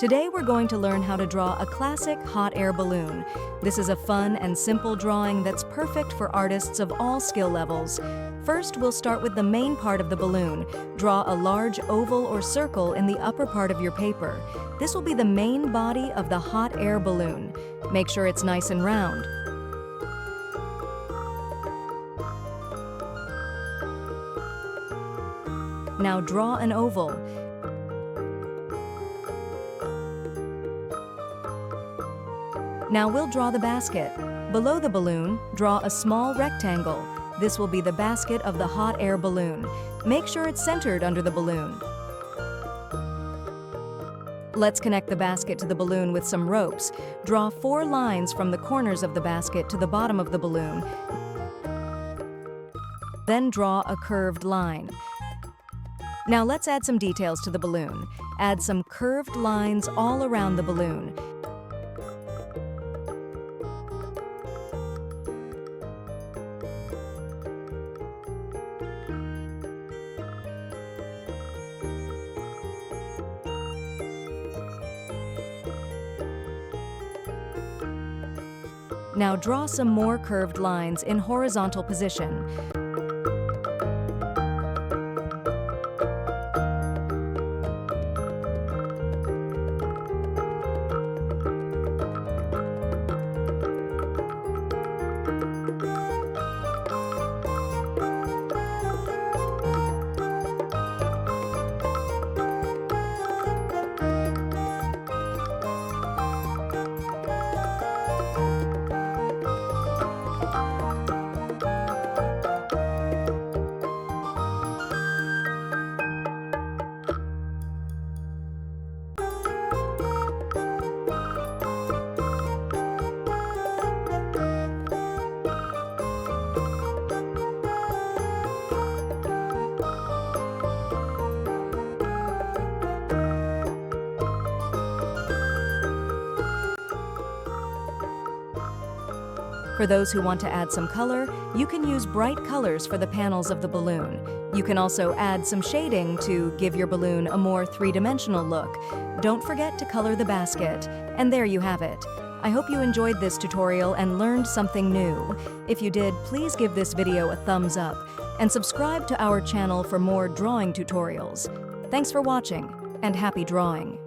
Today we're going to learn how to draw a classic hot air balloon. This is a fun and simple drawing that's perfect for artists of all skill levels. First, we'll start with the main part of the balloon. Draw a large oval or circle in the upper part of your paper. This will be the main body of the hot air balloon. Make sure it's nice and round. Now draw an oval. Now we'll draw the basket. Below the balloon, draw a small rectangle. This will be the basket of the hot air balloon. Make sure it's centered under the balloon. Let's connect the basket to the balloon with some ropes. Draw 4 lines from the corners of the basket to the bottom of the balloon. Then draw a curved line. Now let's add some details to the balloon. Add some curved lines all around the balloon. Now draw some more curved lines in horizontal position. For those who want to add some color, you can use bright colors for the panels of the balloon. You can also add some shading to give your balloon a more three-dimensional look. Don't forget to color the basket. And there you have it. I hope you enjoyed this tutorial and learned something new. If you did, please give this video a thumbs up and subscribe to our channel for more drawing tutorials. Thanks for watching, and happy drawing!